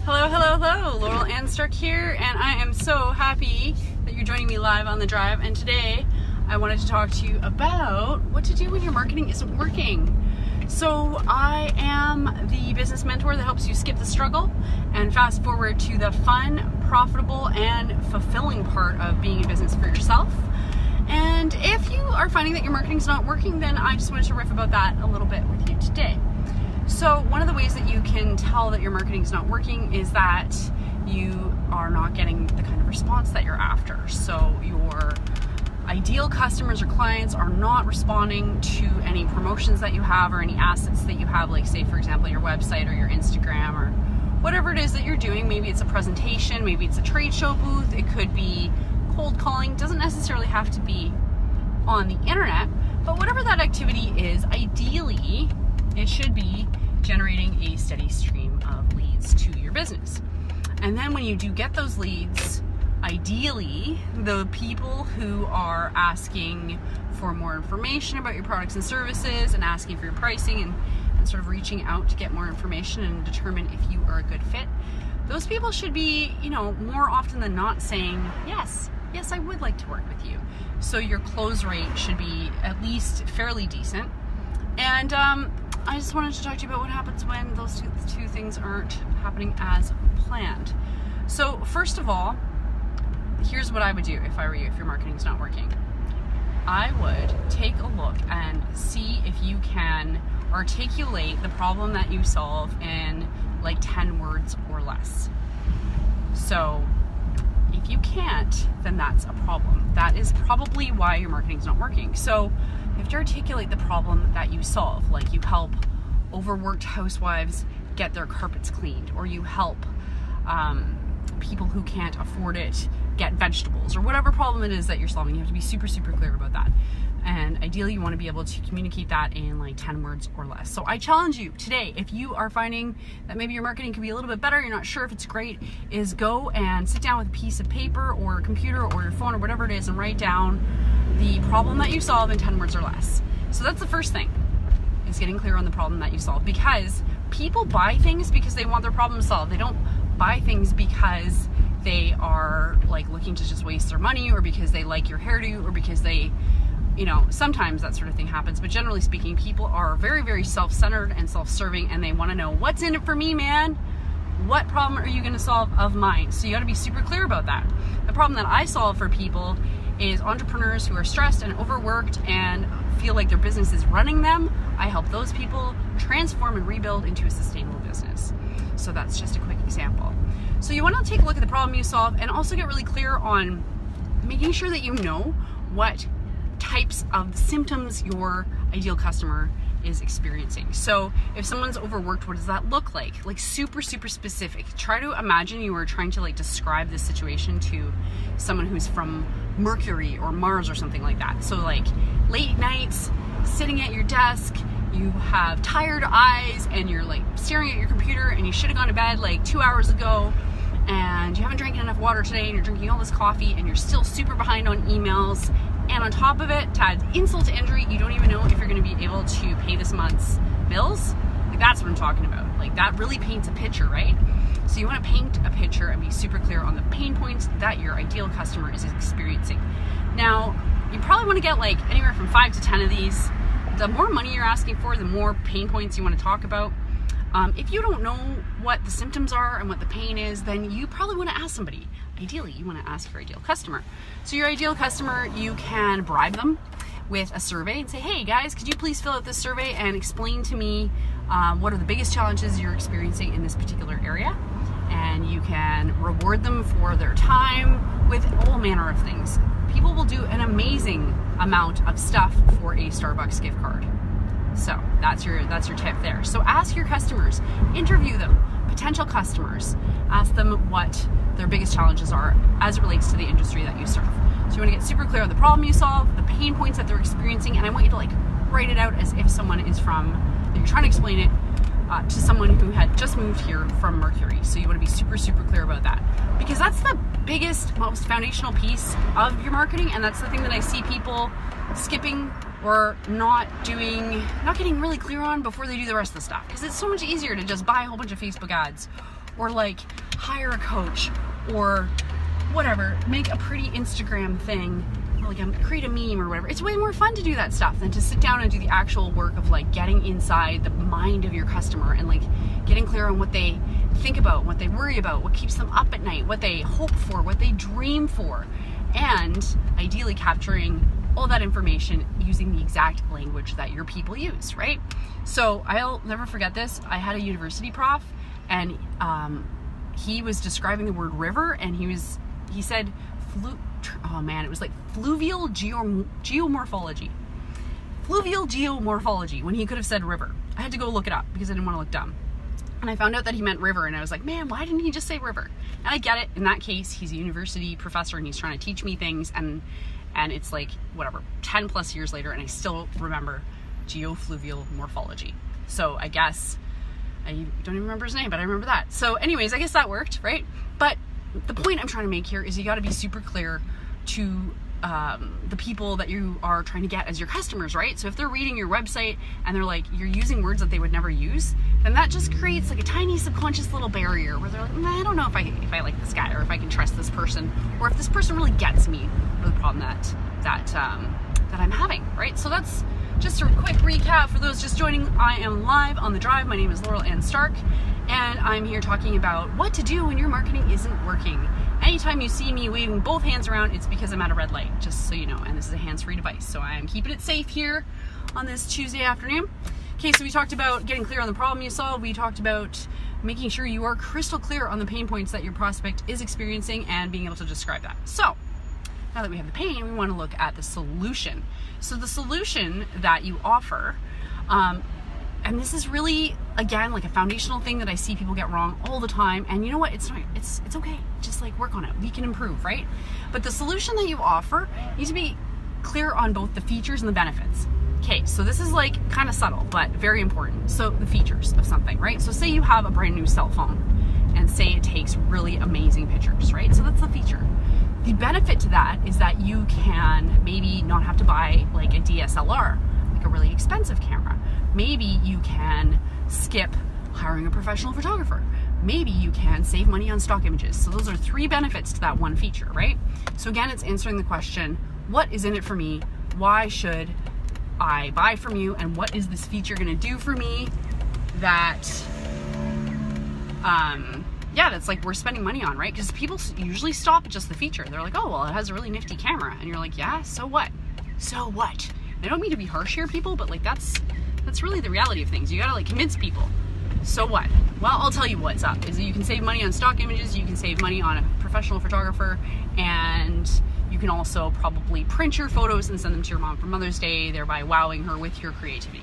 Hello, hello, hello. Laurel Ann Stark here, and I am so happy that you're joining me live on the drive. And today I wanted to talk to you about what to do when your marketing isn't working. So I am the business mentor that helps you skip the struggle and fast forward to the fun, profitable, and fulfilling part of being a business for yourself. And if you are finding that your marketing's not working, then I just wanted to riff about that a little bit with you today. So one of the ways that you can tell that your marketing is not working is that you are not getting the kind of response that you're after. So your ideal customers or clients are not responding to any promotions that you have or any assets that you have, like say for example your website or your Instagram or whatever it is that you're doing. Maybe it's a presentation, maybe it's a trade show booth, it could be cold calling. It doesn't necessarily have to be on the internet, but whatever that activity is, ideally it should be generating a steady stream of leads to your business. And then when you do get those leads, ideally the people who are asking for more information about your products and services and asking for your pricing and sort of reaching out to get more information and determine if you are a good fit, those people should be, more often than not saying, yes, I would like to work with you. So your close rate should be at least fairly decent. And I just wanted to talk to you about what happens when those two things aren't happening as planned. So first of all, here's what I would do if I were you, if your marketing's not working. I would take a look and see if you can articulate the problem that you solve in like 10 words or less. So if you can't, then that's a problem. That is probably why your marketing's not working. So you have to articulate the problem that you solve, like you help overworked housewives get their carpets cleaned, or you help people who can't afford it get vegetables, or whatever problem it is that you're solving. You have to be super, super clear about that. And ideally you want to be able to communicate that in like 10 words or less. So I challenge you today, if you are finding that maybe your marketing could be a little bit better, you're not sure if it's great, is go and sit down with a piece of paper or a computer or your phone or whatever it is and write down the problem that you solve in 10 words or less. So that's the first thing, is getting clear on the problem that you solve, because people buy things because they want their problem solved. They don't buy things because they are like looking to just waste their money, or because they like your hairdo, or because they, sometimes that sort of thing happens, but generally speaking, people are very, very self-centered and self-serving, and they want to know, what's in it for me, man? What problem are you going to solve of mine? So you got to be super clear about that. The problem that I solve for people is entrepreneurs who are stressed and overworked and feel like their business is running them. I help those people transform and rebuild into a sustainable business. So that's just a quick example. So you want to take a look at the problem you solve and also get really clear on making sure that you know what types of symptoms your ideal customer is experiencing. So if someone's overworked, what does that look like? Like super, super specific. Try to imagine you were trying to like describe this situation to someone who's from Mercury or Mars or something like that. So like late nights, sitting at your desk, you have tired eyes and you're like staring at your computer, and you should have gone to bed like 2 hours ago, and you haven't drank enough water today, and you're drinking all this coffee, and you're still super behind on emails. And on top of it, to add insult to injury, you don't even know if you're going to be able to pay this month's bills. Like, that's what I'm talking about. Like, that really paints a picture, right? So you want to paint a picture and be super clear on the pain points that your ideal customer is experiencing. Now, you probably want to get like anywhere from 5 to 10 of these. The more money you're asking for, the more pain points you want to talk about. If you don't know what the symptoms are and what the pain is, then you probably want to ask somebody. Ideally, you want to ask your ideal customer. So your ideal customer, you can bribe them with a survey and say, hey guys, could you please fill out this survey and explain to me what are the biggest challenges you're experiencing in this particular area? And you can reward them for their time with all manner of things. People will do an amazing amount of stuff for a Starbucks gift card. So that's your tip there. So ask your customers, interview them, potential customers, ask them what their biggest challenges are as it relates to the industry that you serve. So you want to get super clear on the problem you solve, the pain points that they're experiencing, and I want you to like write it out as if someone is you're trying to explain it to someone who had just moved here from Mercury. So you want to be super, super clear about that, because that's the biggest, most foundational piece of your marketing, and that's the thing that I see people skipping or not getting really clear on before they do the rest of the stuff. Because it's so much easier to just buy a whole bunch of Facebook ads or like hire a coach or whatever, make a pretty Instagram thing, like create a meme or whatever. It's way more fun to do that stuff than to sit down and do the actual work of like getting inside the mind of your customer and like getting clear on what they think about, what they worry about, what keeps them up at night, what they hope for, what they dream for, and ideally capturing all that information using the exact language that your people use, right? So I'll never forget this. I had a university prof, and he was describing the word river, and he said it was like fluvial geomorphology. Fluvial geomorphology, when he could have said river. I had to go look it up because I didn't want to look dumb. And I found out that he meant river, and I was like, man, why didn't he just say river? And I get it. In that case, he's a university professor and he's trying to teach me things, and it's like, whatever, 10 plus years later, and I still remember geofluvial morphology. So I guess, I don't even remember his name, but I remember that. So anyways, I guess that worked, right? But the point I'm trying to make here is you got to be super clear to the people that you are trying to get as your customers, right? So if they're reading your website and they're like, you're using words that they would never use, then that just creates like a tiny subconscious little barrier where they're like, I don't know if I like this guy, or if I can trust this person, or if this person really gets me, or the problem that I'm having, right? So that's just a quick recap for those just joining. I am live on the drive. My name is Laurel Ann Stark, and I'm here talking about what to do when your marketing isn't working. Anytime you see me waving both hands around, it's because I'm at a red light, just so you know, and this is a hands-free device, so I'm keeping it safe here on this Tuesday afternoon. Okay, so we talked about getting clear on the problem you solve. We talked about making sure you are crystal clear on the pain points that your prospect is experiencing and being able to describe that. So now that we have the pain, we want to look at the solution. So the solution that you offer, and this is really, again, like a foundational thing that I see people get wrong all the time. And you know what? It's okay. Just like work on it. We can improve, right? But the solution that you offer needs to be clear on both the features and the benefits. Okay, so this is like kind of subtle, but very important. So the features of something, right? So say you have a brand new cell phone and say it takes really amazing pictures, right? So that's the feature. The benefit to that is that you can maybe not have to buy like a DSLR, like a really expensive camera. Maybe you can skip hiring a professional photographer. Maybe you can save money on stock images. So those are 3 benefits to that one feature, right? So again, it's answering the question, what is in it for me? Why should I buy from you? And what is this feature gonna do for me that, that's like we're spending money on, right? Because people usually stop at just the feature. They're like, oh, well, it has a really nifty camera. And you're like, yeah, so what? So what? I don't mean to be harsh here, people, but like that's really the reality of things. You gotta like convince people. So what? Well, I'll tell you what's up, is that you can save money on stock images, you can save money on a professional photographer, and you can also probably print your photos and send them to your mom for Mother's Day, thereby wowing her with your creativity.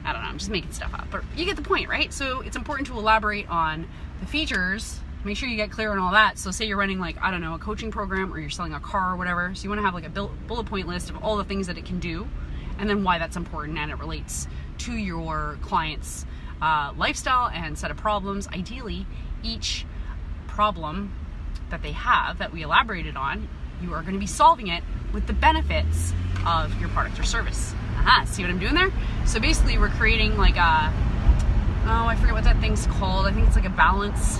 I don't know, I'm just making stuff up, but you get the point, right? So it's important to elaborate on the features, make sure you get clear on all that. So say you're running like, I don't know, a coaching program, or you're selling a car or whatever, so you wanna have like a bullet point list of all the things that it can do, and then why that's important and it relates to your client's lifestyle and set of problems. Ideally, each problem that they have that we elaborated on, you are going to be solving it with the benefits of your product or service. See what I'm doing there? So basically we're creating like a, I forget what that thing's called. I think it's like a balance.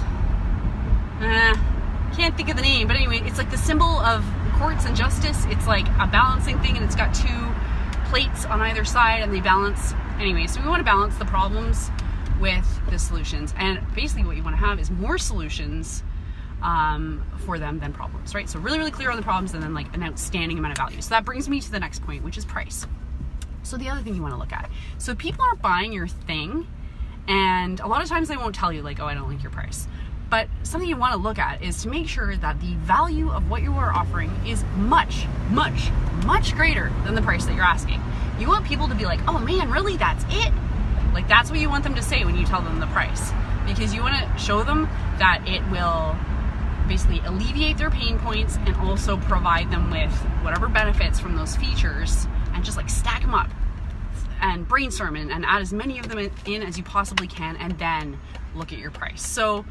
Can't think of the name, but anyway, it's like the symbol of courts and justice. It's like a balancing thing, and it's got 2 plates on either side, and they balance. Anyway, so we want to balance the problems with the solutions, and basically what you want to have is more solutions for them than problems, right? So really, really clear on the problems, and then like an outstanding amount of value. So that brings me to the next point, which is price. So the other thing you want to look at, so people aren't buying your thing, and a lot of times they won't tell you like, oh, I don't like your price. But something you want to look at is to make sure that the value of what you are offering is much, much, much greater than the price that you're asking. You want people to be like, oh man, really, that's it? Like that's what you want them to say when you tell them the price, because you want to show them that it will basically alleviate their pain points and also provide them with whatever benefits from those features, and just like stack them up and brainstorm and add as many of them in as you possibly can, and then look at your price. So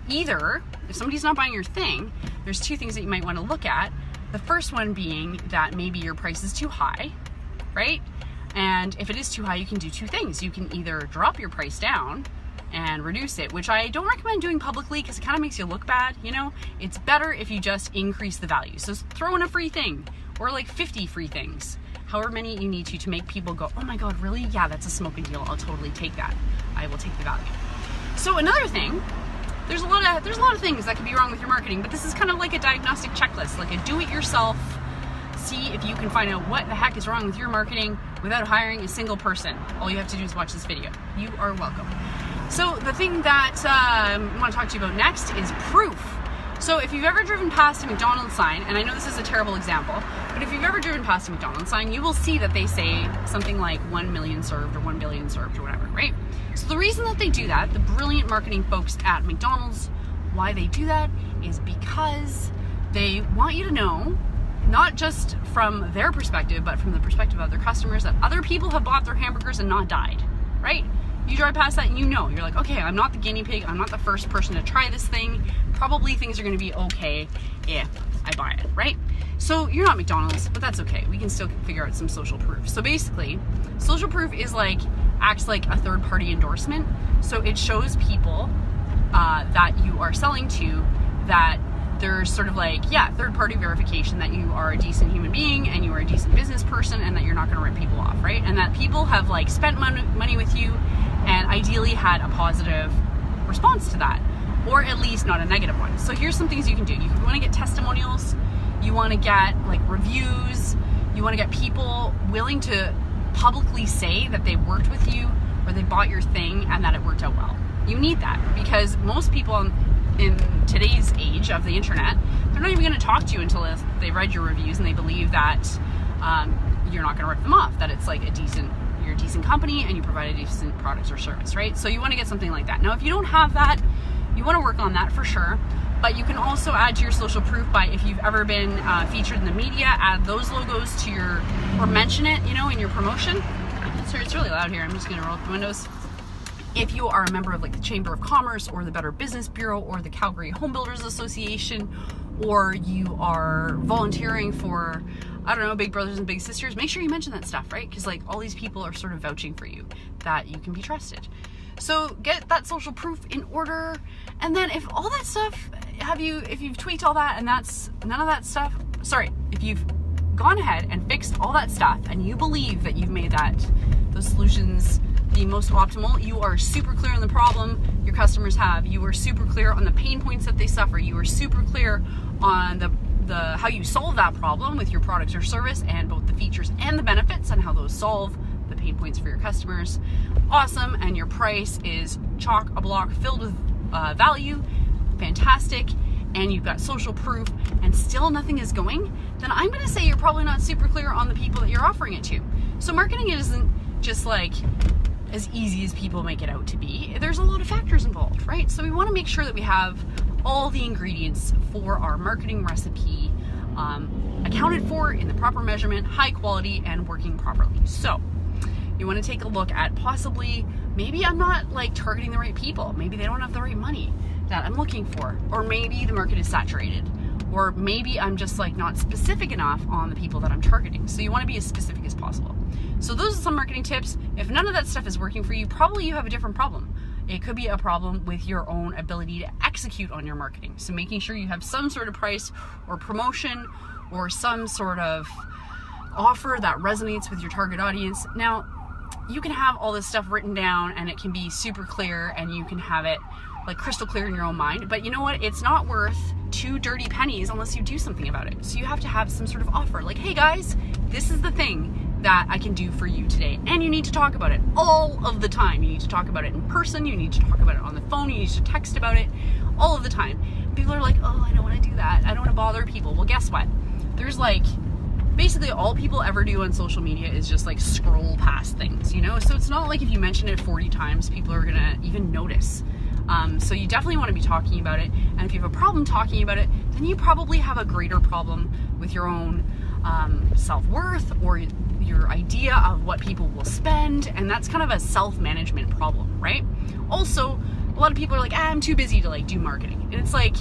either, if somebody's not buying your thing, there's 2 things that you might want to look at. The first one being that maybe your price is too high, right? And if it is too high, you can do 2 things. You can either drop your price down, and reduce it, which I don't recommend doing publicly because it kind of makes you look bad, you know? It's better if you just increase the value. So throw in a free thing, or like 50 free things, however many you need to make people go, oh my God, really? Yeah, that's a smoking deal. I'll totally take that. I will take the value. So another thing, there's a lot of things that could be wrong with your marketing, but this is kind of like a diagnostic checklist, like a do-it-yourself. See if you can find out what the heck is wrong with your marketing without hiring a single person. All you have to do is watch this video. You are welcome. So the thing that I want to talk to you about next is proof. So if you've ever driven past a McDonald's sign, and I know this is a terrible example, but if you've ever driven past a McDonald's sign, you will see that they say something like 1 million served or 1 billion served or whatever, right? So the reason that they do that, the brilliant marketing folks at McDonald's, why they do that is because they want you to know, not just from their perspective, but from the perspective of their customers, that other people have bought their hamburgers and not died, right? You drive past that and you know, you're like, okay, I'm not the guinea pig, I'm not the first person to try this thing, probably things are gonna be okay if I buy it, right? So you're not McDonald's, but that's okay. We can still figure out some social proof. So basically, social proof is like, acts like a third party endorsement. So it shows people that you are selling to that there's sort of like, yeah, third party verification that you are a decent human being and you are a decent business person and that you're not gonna rip people off, right? And that people have like spent money with you and ideally had a positive response to that, or at least not a negative one. So here's some things you can do. You want to get testimonials, you want to get like reviews, you want to get people willing to publicly say that they worked with you or they bought your thing and that it worked out well. You need that because most people in today's age of the internet, they're not even going to talk to you until they read your reviews and they believe that you're not going to rip them off, that it's like you're a decent company and you provide a decent product or service, right? So you want to get something like that. Now, if you don't have that, you want to work on that for sure, but you can also add to your social proof by, if you've ever been featured in the media, add those logos to or mention it, you know, in your promotion. Sorry, it's really loud here. I'm just going to roll up the windows. If you are a member of like the Chamber of Commerce or the Better Business Bureau or the Calgary Home Builders Association, or you are volunteering for, I don't know, Big Brothers and Big Sisters, make sure you mention that stuff, right? Because like all these people are sort of vouching for you, that you can be trusted. So get that social proof in order. And then if all that stuff, if you've tweaked all that and that's none of that stuff, if you've gone ahead and fixed all that stuff and you believe that you've made those solutions the most optimal, you are super clear on the problem your customers have, you are super clear on the pain points that they suffer, you are super clear on the how you solve that problem with your product or service, and both the features and the benefits and how those solve the pain points for your customers. Awesome. And your price is chock-a-block filled with value, fantastic, and you've got social proof and still nothing is going, then I'm going to say you're probably not super clear on the people that you're offering it to. So marketing isn't just like as easy as people make it out to be. There's a lot of factors involved, right? So we want to make sure that we have all the ingredients for our marketing recipe accounted for in the proper measurement, high quality, and working properly. So you want to take a look at possibly, maybe I'm not like targeting the right people. Maybe they don't have the right money that I'm looking for, or maybe the market is saturated, or maybe I'm just like not specific enough on the people that I'm targeting. So you want to be as specific as possible. So those are some marketing tips. If none of that stuff is working for you, probably you have a different problem. It could be a problem with your own ability to execute on your marketing. So making sure you have some sort of price or promotion or some sort of offer that resonates with your target audience. Now, you can have all this stuff written down and it can be super clear and you can have it like crystal clear in your own mind, but you know what? It's not worth 2 dirty pennies unless you do something about it. So you have to have some sort of offer, like, hey guys, this is the thing that I can do for you today. And you need to talk about it all of the time. You need to talk about it in person, you need to talk about it on the phone, you need to text about it all of the time. People are like, oh, I don't want to do that, I don't want to bother people. Well, guess what? There's like, basically all people ever do on social media is just like scroll past things, you know? So it's not like if you mention it 40 times, people are gonna even notice. So you definitely want to be talking about it. And if you have a problem talking about it, then you probably have a greater problem with your own self-worth or your idea of what people will spend. And that's kind of a self-management problem, right? Also, a lot of people are like, I'm too busy to like do marketing. And it's like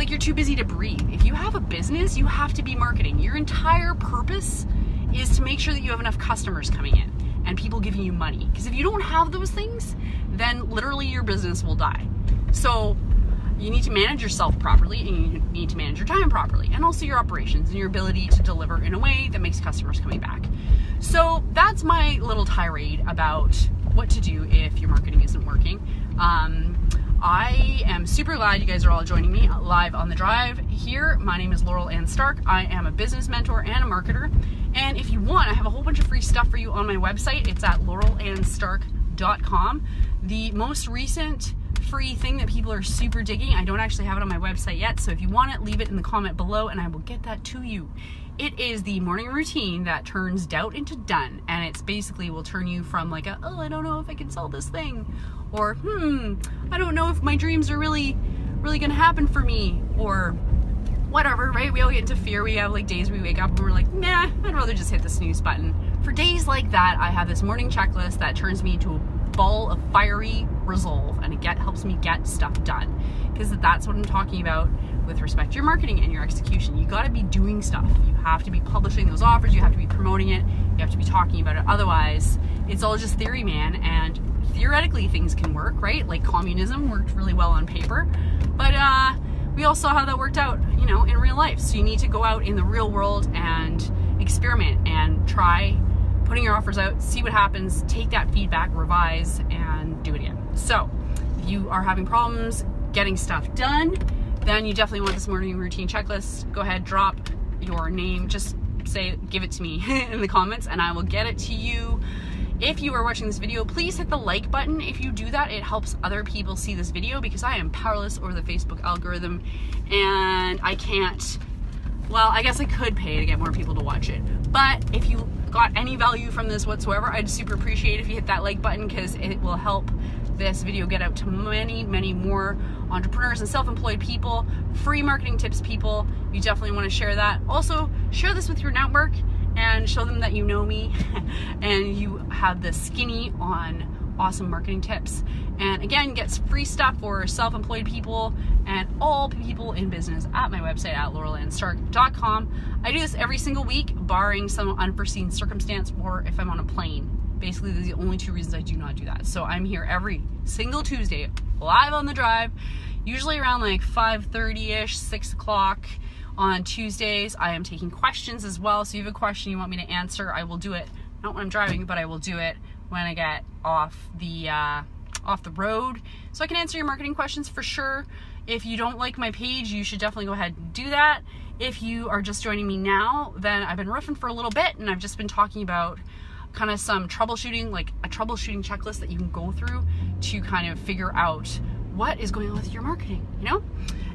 you're too busy to breathe. If you have a business, you have to be marketing. Your entire purpose is to make sure that you have enough customers coming in and people giving you money. Because if you don't have those things, then literally your business will die. So you need to manage yourself properly, and you need to manage your time properly, and also your operations and your ability to deliver in a way that makes customers coming back. So that's my little tirade about what to do if your marketing isn't working. I am super glad you guys are all joining me live on the drive here. My name is Laurel Ann Stark. I am a business mentor and a marketer. And if you want, I have a whole bunch of free stuff for you on my website. It's at laurelannstark.com. The most recent free thing that people are super digging, I don't actually have it on my website yet, so if you want it, leave it in the comment below and I will get that to you. It is the morning routine that turns doubt into done, and it's basically will turn you from like oh, I don't know if I can sell this thing, or I don't know if my dreams are really gonna happen for me, or whatever, right? We all get into fear. We have like days we wake up and we're like, nah, I'd rather just hit the snooze button. For days like that, I have this morning checklist that turns me into a ball of fiery resolve, and it helps me get stuff done, because that's what I'm talking about with respect to your marketing and your execution. You got to be doing stuff. You have to be publishing those offers, you have to be promoting it, you have to be talking about it. Otherwise it's all just theory, man. And theoretically things can work, right? Like communism worked really well on paper, but we all saw how that worked out, you know, in real life. So you need to go out in the real world and experiment and try putting your offers out, see what happens, take that feedback, revise, and do it again. So if you are having problems getting stuff done, then you definitely want this morning routine checklist. Go ahead, drop your name, just say, give it to me in the comments and I will get it to you. If you are watching this video, please hit the like button. If you do that, it helps other people see this video, because I am powerless over the Facebook algorithm and I can't, well, I guess I could pay to get more people to watch it. But if you got any value from this whatsoever, I'd super appreciate if you hit that like button, because it will help this video get out to many more entrepreneurs and self-employed people, free marketing tips people. You definitely want to share that. Also, share this with your network and show them that you know me and you have the skinny on awesome marketing tips. And again, get free stuff for self-employed people and all people in business at my website at laurelannstark.com. I do this every single week, barring some unforeseen circumstance or if I'm on a plane. Basically, those are the only two reasons I do not do that. So I'm here every single Tuesday, live on the drive, usually around like 5:30-ish, 6 o'clock on Tuesdays. I am taking questions as well. So if you have a question you want me to answer, I will do it. Not when I'm driving, but I will do it when I get off the road. So I can answer your marketing questions for sure. If you don't like my page, you should definitely go ahead and do that. If you are just joining me now, then I've been riffing for a little bit and I've just been talking about kind of some troubleshooting, like a troubleshooting checklist that you can go through to kind of figure out what is going on with your marketing, you know?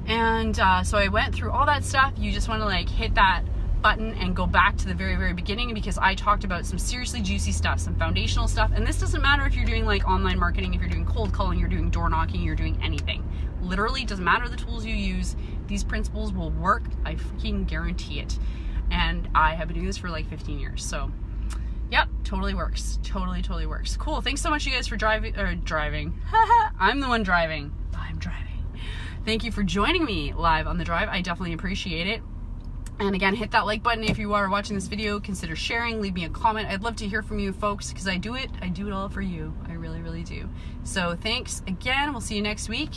And so I went through all that stuff. You just want to like hit that button and go back to the very beginning, because I talked about some seriously juicy stuff, some foundational stuff. And this doesn't matter if you're doing like online marketing, if you're doing cold calling, you're doing door knocking, you're doing anything. Literally doesn't matter the tools you use. These principles will work. I freaking guarantee it. And I have been doing this for like 15 years. So yep, totally works. Totally works. Cool. Thanks so much, you guys, for driving. I'm the one driving. I'm driving. Thank you for joining me live on the drive. I definitely appreciate it. And again, hit that like button if you are watching this video. Consider sharing. Leave me a comment. I'd love to hear from you folks, because I do it all for you. I really do. So thanks again. We'll see you next week.